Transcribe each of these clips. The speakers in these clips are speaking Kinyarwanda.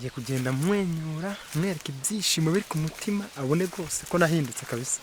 ngiye kugenda mwenyura mwereka ibyishimo biri ku mutima abone rwose ko nahindutse kabisa.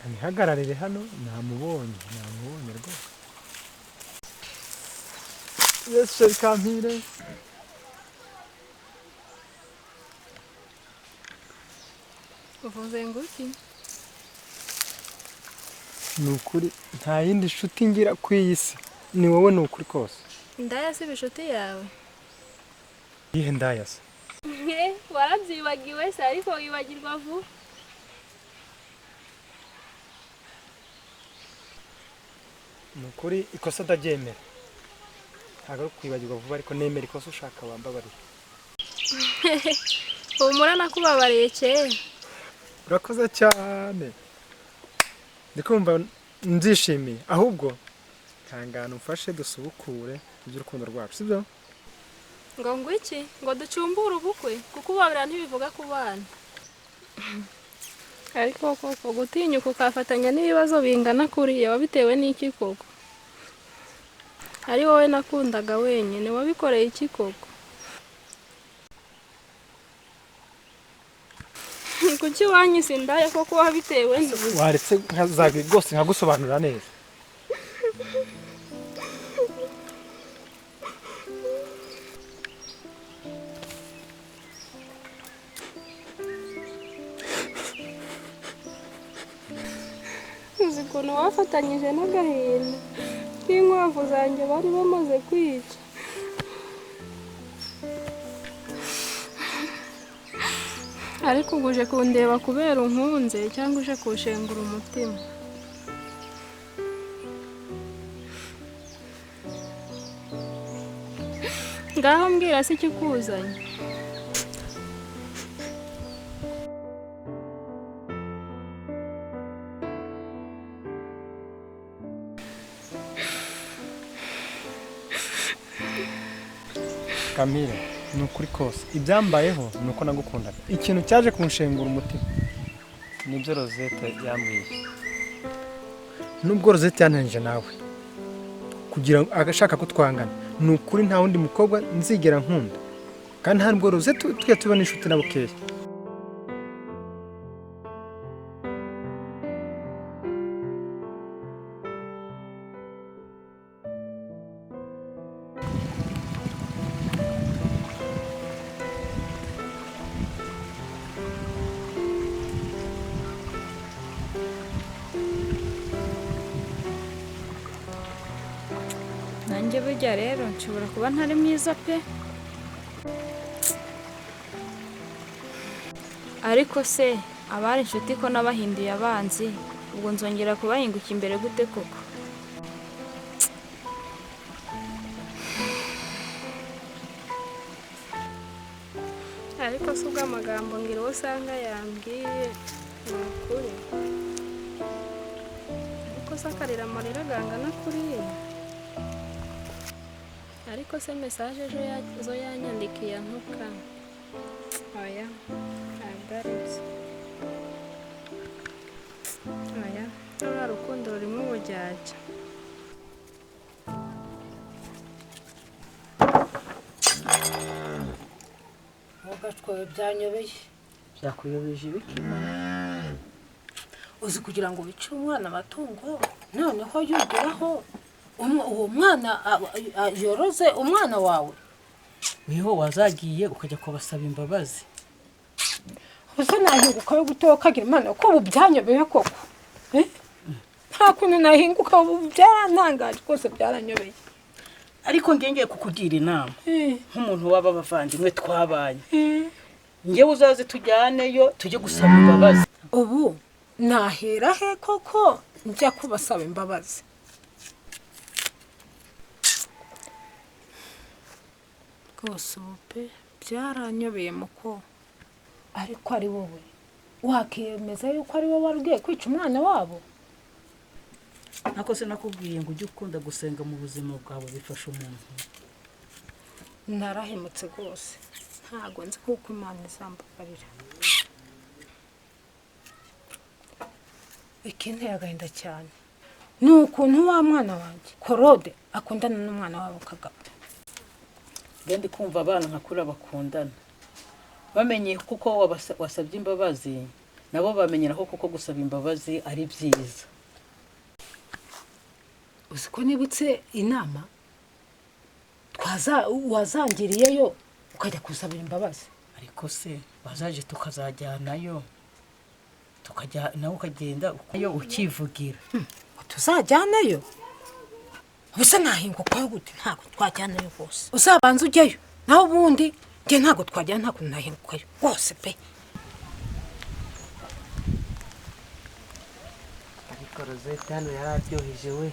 Anihagararire hano namubonye rwose. Yes, shall come here. Uvuze ngo iki? Nukuri nta yindi nshuti ngira ku iyi si, ni wowe nukuri kose. Ndaya si bishuti yawe? Ihe ndaya se? Warabyibagiwe se ariko wibagirwa vuba. Nukuri ikosa ndaryemera. Ntabwo ari kwibagirwa vuba ariko nemera ikosa ushaka wambabarira. Humura nakubabariye kera. Urakoze cyane. Ndikumva nzishimiye ahubwo kangana umfashe dusubukure iby'urukundo rwacu sibyo? Ngo iki? Ngo ducumbure ubukwe kuko ubabira ntibivuga ku bana. Ariko koko gutinyuka ukafatanya n'ibibazo bingana kuriya wabitewe n'iki koko? Ari wowe nakundaga wenyine wabikoreye iki koko? Kuki wanyise indaya koko wabitewe n'iki? Waretse nkazagi rwose nkagusobanurira neza. Ukuntu wafatanyije n'agahinda k'inkwavu zanjye bari bamaze kwica. Ariko uje kundeba kubera unkunze cyangwa uje kushengura umutima? Ngaho mbwira se ikikuzanye. Kamire, nukuri kose ibyambayeho nuko nagukundaga. Ikintu cyaje kunshengura umutima nibyo Rosette yambwiye. Nubwo Rosette yananije nawe kugira agashaka ko twangana, nukuri nta wundi mukobwa nzigera nkunda. Kandi ntabwo Rosette tujya tubona inshuti na bukeya. Nanjye burya rero nshobora kuba ntari mwiza pe, ariko se abari inshuti ko nabahinduye abanzi, ubwo nzongera kubahinguka imbere gute koko? Ariko se ubwo amagambo ngira uwo usanga yambwiye ni ukuri, ariko se akarira amarira agangana kuriya? Ariko se message zo yanyandikiye ntuka. Oya, agarutse. Oya, nta rukundo rurimo ubujyaja. Mugashwe byanyobeye. Byakuyobeje ibiki? Uzi kugira ngo bice umwana amatungo noneho yugeraho uwo mwana yoroze umwana wawe. Niho wazagiye ukajya kubasaba imbabazi. Uza nahinguka yo gutokagira imana ko byanyobeye koko. Nta kuntu nahinguka byarantangaje kose byaranyobeye. Ariko ngengeye kukugira inama nk'umuntu waba bavandimwe twabanye. Ngewe uzaze tujyaneyo tujye gusaba imbabazi. Ubu nahera he koko njya kubasaba imbabazi? Kose pe byaranyobeye muko. Ariko ari wowe wakiyemeza yuko ari wowe warugiye kwica umwana wabo? Nako se nakubwiye ngo ujye ukunda gusenga mu buzima bwawe bifasha umuntu. Narahemutse rwose ntago nzi kuko Imana izambabarira. Ikinteye agahinda cyane ni ukuntu wa mwana wanjye Korode akundana n'umwana wabo Kagabo. Ndi kumva abana nkakura bakundana bamenye kuko wasabye imbabazi nabo bamenyera ko kuko gusaba imbabazi ari byiza. Uziko nibutse inama wazangiriyeyo ukajya kusaba imbabazi. Ariko se bazaje tukazajyanayo tukajya nawe ukagenda ukayo ukivugira. Tuzajyanayo ubuse nahingo kwa gute ntago twajyanayo bose. Uzabanza ujyayo naho ubundi nge ntago twajyana ntago nahingukayo bose pe. Ariko Rosette hano yararyoheje we.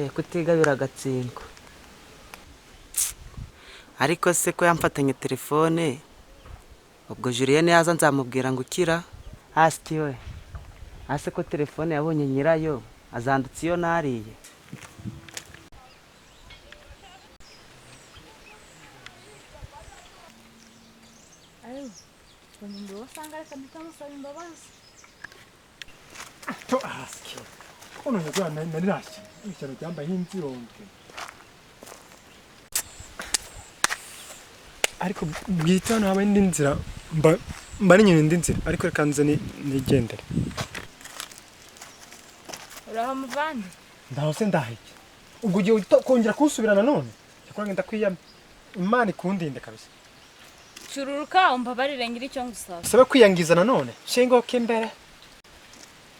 Kutigabira agatsingo. Ariko se ko yamfatanye telefone ubwo Julienne yaza nzamubwira ngo ukira hasi we. Ase ko telefone yabonye nyirayo azandutse iyo nariye. Ayo umuntu wasanga reka ntikamusaba imbabazi. To ask. Ono yagwa nari rashye. Icyaro cyambaye inzironke. Ariko bwitano haba indi nzira mba nyine indi nzira ariko reka nze nigendere. Uraho muvandi? Ndaho se ndahike. Ubwo ugiye kongera kusubirana none. Cyakora ngenda kwiyama. Imana ikundinde kabisa. Cururuka umbabarire ngira icyo ngusaba. Sabe kwiyangiza nanone. Shengo kembere.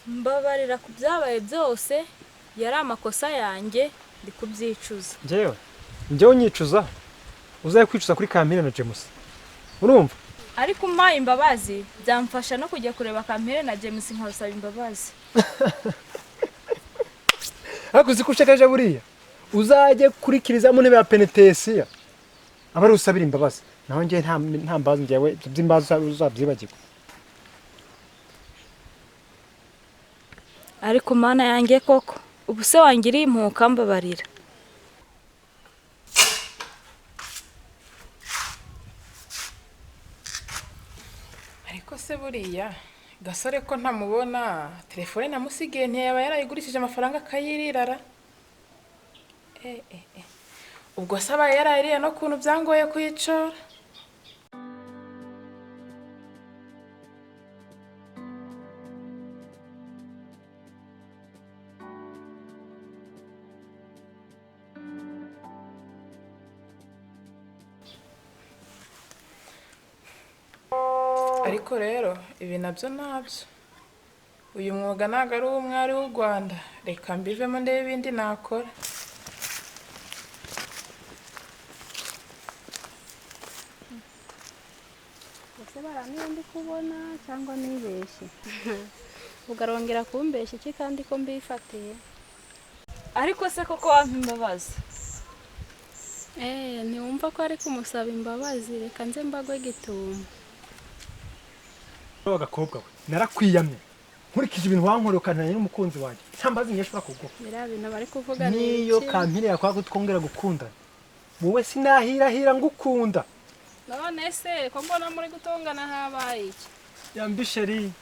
Mbabarira ku byabaye byose yari amakosa yanjye ndi kubyicuza. Njyewe unyicuza. Uzaye kwicuza kuri Kampire na James. Urumva? Ariko umpaye imbabazi byamfasha no kujya kureba Kampire na James nkabasaba imbabazi. Hakuzi kushakaje buriya. Uzaje kurikiriza mu ntebe ya penetesiya. Abari usabira imbabazi. Naho ngiye nta mbabazi njyewe by'imbabazi uzabyibagirwa. Ariko mana yanjye koko ubu se wangiriye impuka mbabarira. Ariko se buriya Gasore ko ntamubona telefone namusigiye ntiyaba yarayigurishije amafaranga akayirirara. Ubwo saba yarayiriye no kuntu byangoye kuyicora. Ariko rero ibi nabyo nabyo uyu mwuga ntago ari umwari w'u Rwanda reka mbivemo ndebe ibindi nakora. Ese baraniye ndi kubona cyangwa nibeshye. Ugarongera kumbeshya iki kandi ko mbifatiye. Ariko se koko wampa imbabazi? Ntiwumva ko ari kumusaba imbabazi reka nze mbagwe gituma. Agakobwa we narakwiyamye nkurikije ibintu wankoreye ukananye n'umukunzi wanjye ntambazi nyeshura kugo Bira bintu bari kuvuga niyo Kampire yakwaga twongera gukundana wowe sinahirahira ngukunda. None se ko mbona muri gutongana habaye iki? Yambisheri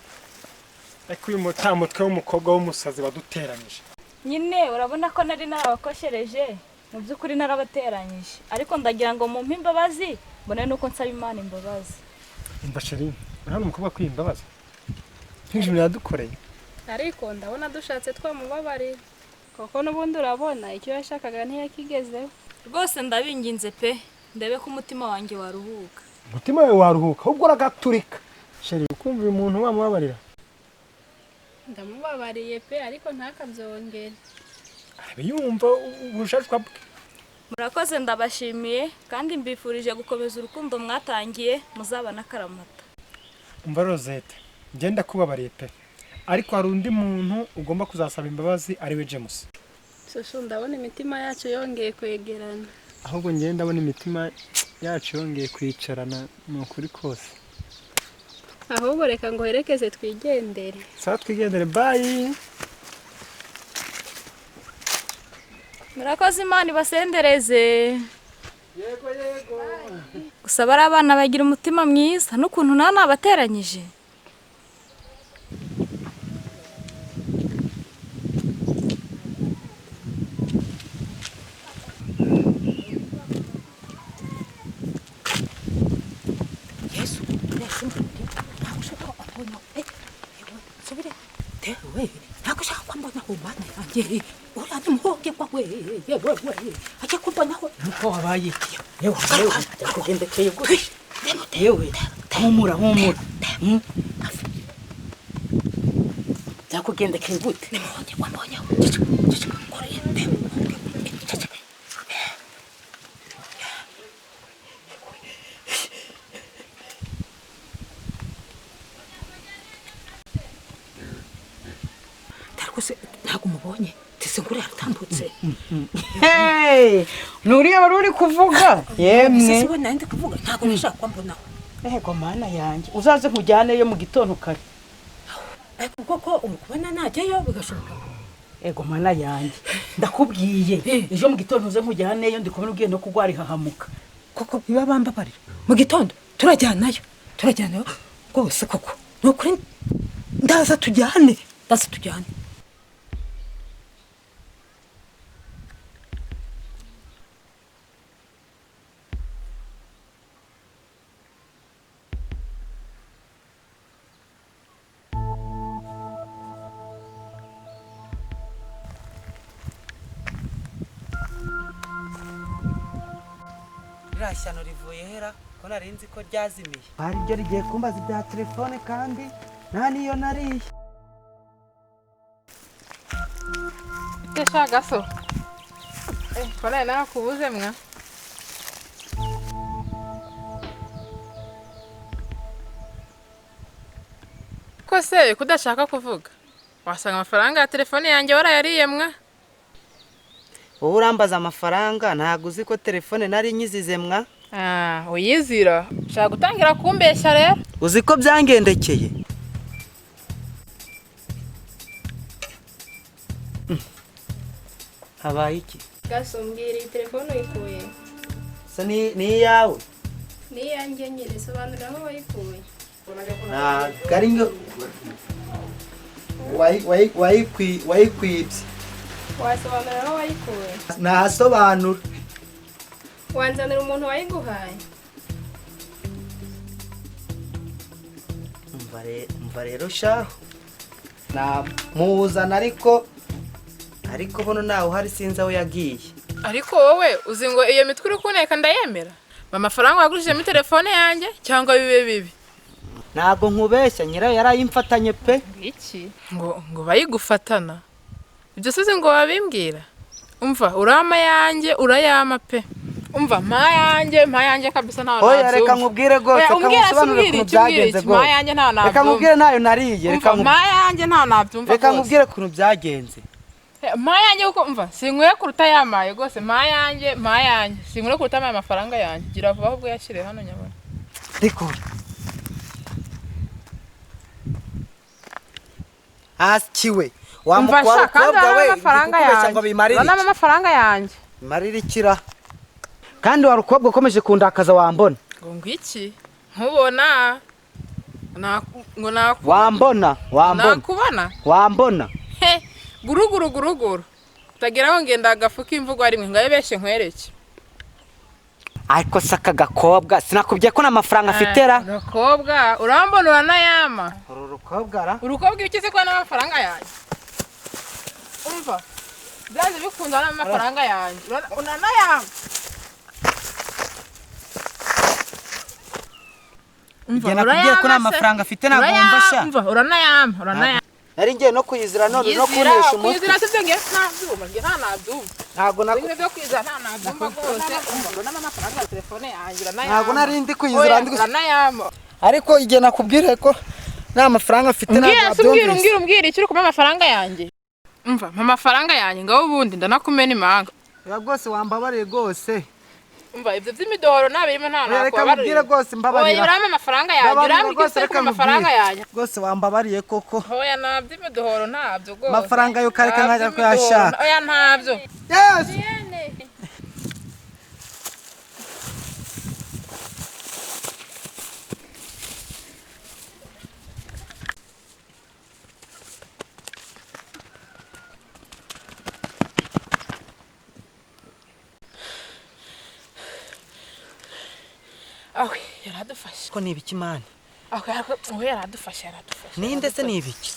ariko uyu mutwe w'umukobwa w'umusazi waduteranije. Nyine urabona ko nari narabakoshereje mu by'ukuri narabateranyije ariko ndagira ngo mu imbabazi mbone nuko nsaba Imana imbabazi. Mbasheri hano umukobwa kwimbabaza nk'ijuru yadukoreye. Ariko ndabona dushatse twamubabarira koko n'ubundi urabona icyo yashakaga ntiyakigezeho. Rwose ndabinginze pe ndebe ko umutima wanjye waruhuka. Umutima wawe waruhuka ahubwo uragaturika. Sheri ukumva uyu muntu wamubabarira? Ndamubabariye pe ariko ntakabyongere. Yumva ubushashwa bwe. Murakoze ndabashimiye kandi mbifurije gukomeza urukundo mwatangiye muzabana karamata. Umva Rosette ngenda kubabariye pe ariko hari undi muntu ugomba kuzasaba imbabazi ari we James. Shusho ndabona imitima yacu yongeye kwegerana. Ahubwo ngenda ndabona imitima yacu yongeye kwicarana n'ukuri kose. Ahubwo reka ngo herekeze twigendere. Sawa twigendere bye. Murakoze Imana ibasendereze. Yego. Gusa bari abana bagira umutima mwiza n'ukuntu nabateranyije. ye uriya ni muhoge kwawe yewe ajya kumbonaho nuko wabaye yewe byakugendekeye gute yewe humura byakugendekeye gute ni muhoge kwambonyaho tarikose ntabwo umubonye tese ngure yaratambutse nuriya wari uri kuvuga yemwe sisi we nandi kuvuga ntabwo nashaka kwambonaho ego mana yanjye uzaze nkujyaneyo mu gitondo kare ariko koko umukubona najyayo bigashoboka ego mana yanjye ndakubwiye ejo mu gitondo uze nkujyaneyo ndi kubona ugiye no kugwara ihahamuka koko biba bambabarira mu gitondo turajyanayo rwose koko ni ukuri ndaza tujyane Rashyano rivuye hera ko narinzi ko ryazimiye. Bari byo rigiye kumbaza ibya telefone kandi nta niyo nariye. Tesha gaso. Kora na kubuze mwa. Ko se kudashaka kuvuga. Wasanga amafaranga ya telefone yanjye warayariye mwa. Wowe urambaza amafaranga ntago uzi ko telefone nari nyizize mwa. Uyizira. Ushaka gutangira kumbeshya rero. Uzi ko byangendekeye. Habaye iki? Gaso mbwira iyi telefone uyikuye. Se ni yawe. Ni yanjye nyine sobanura aho wayikuye. Garingo wayikwibye. Wasobanura aho wayikuye. Nasobanura. Wanzanira umuntu wayiguhaye. Umva rero shaho. Muzana ariko bono nawe uhari sinzi aho yagiye. Ariko wowe uzi ngo iyo mitwe uri kuneka ndayemera. Amafaranga wagurishije muri telefone yanjye cyangwa bibe bibi. Ntabwo nkubeshya nyirayo yarayimfatanye pe. Iki? Ngo bayigufatana. Ibyo size ngo wabimbwira. Umva urama yanjye urayama pe. Umva mpa yanjye kabisa nta nazo. Oya reka nkubwire gose kamusobanurire ukuntu byagenze gose. Mpa yanjye nta nazo. Reka nkubwire nayo nariye. Mpa yanjye nta nabyumva. Reka nkubwire ukuntu byagenze. Mpa yanjye uko umva sinkwiye kuruta yamaye gose mpa yanjye sinkwiye kuruta amafaranga yanjye. Gira vuba ahubwo yashire hano nyabona. Dikora. Askiwe. Wamukwa kobwa we amafaranga yanjye. Bana amafaranga yanjye. Maririkira. Kandi warukobwa ukomeje kundakaza wambona. Ngo iki? Nkubona. Wambona. Nakubona. Wambona. He, guruguru. Utagira ngo ngenda agafuka imvugo ari mwe ngayebeshe nkwereke. Ariko saka gakobwa sinakubye ko n'amafaranga afitera. Gakobwa urambona uranayama. Urukobwa ra? Urukobwa ukize ko n'amafaranga yanjye. Umva. Byaje bikunda n'amafaranga yanjye. Unanayama. Umva nakubwiye ko n'amafaranga afite ntabwo wumva sha. Umva uranayama. Nari ngiye no kuyizira none no kunesha umutwe. Kuyizira se ngiye ntabyuma ngiye ntabyuma. Ntabwo Ibintu byo kuyizira ntabyuma rwose. Umva n'amafaranga ya telefone yanjye uranayama. Ntabwo nari ndi kuyizira ndi uranayama. Ariko igihe nakubwire ko nta mafaranga afite ntabwo Umbwira icyo uri kuma amafaranga yanjye. Umva amafaranga yanjye ngaho ubundi ndanakumena imanga. Ya rwose wambabariye rwose. Umva ibyo by'imidohoro nabirimo nta nakubabariye. Reka mubwire rwose mbabarira. Oya urama amafaranga yanjye urambye ko amafaranga yanjye. Rwose wambabariye koko. Oya nabyo imidohoro ntabyo rwose. Amafaranga yo kareka nkajya kuyashaka. Oya ntabyo. Yes. Yaradufashe. Ko nibiki mani? Yaradufashe. Ninde se nibiki?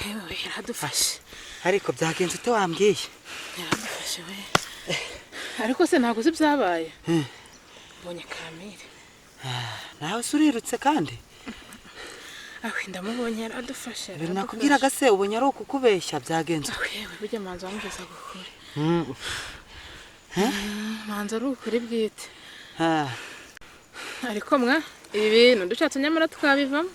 yewe yaradufashe ariko byagenze ute wambwiye yaradufashe we ariko se ntabwo uzi ibyabaye mbonye Kamire nawe se urirutse kandi ndamubonye yaradufashe nakubwiraga se ubonye ari ukukubeshya byagenze yewe bijya manza wamugeza gukure manza ari ukuri bwite ariko mwa ibi bintu dushatse nyamara tukabivamo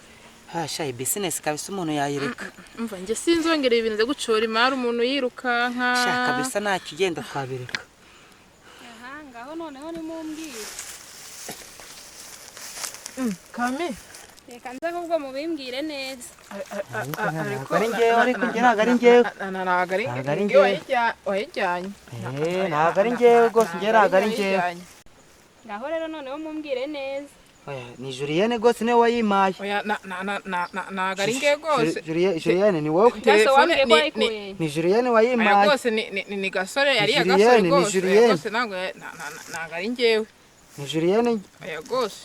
hasha iyi business kabisa umuntu yayireka umva njye sinzongera ibintu byo gucora imari umuntu yirukanka shaka kabisa nta kigenda twabireka ngaho noneho nimumbwire Kami reka nze ahubwo mubimbwire neza ari njyewe ariko njye ntabwo ari njyewe ntabwo ari njyewe wayijyanye ntabwo ari njyewe rwose njye ntabwo ari njyewe ngaho rero noneho mumbwire neza ni Julienne rwose niwe wayimpaye ntabwo ari njyewe rwose Julienne ni wowe ni Julienne wayimpaye rwose ni gasore yari gasore rwose ntabwo ari njyewe ni Julienne rwose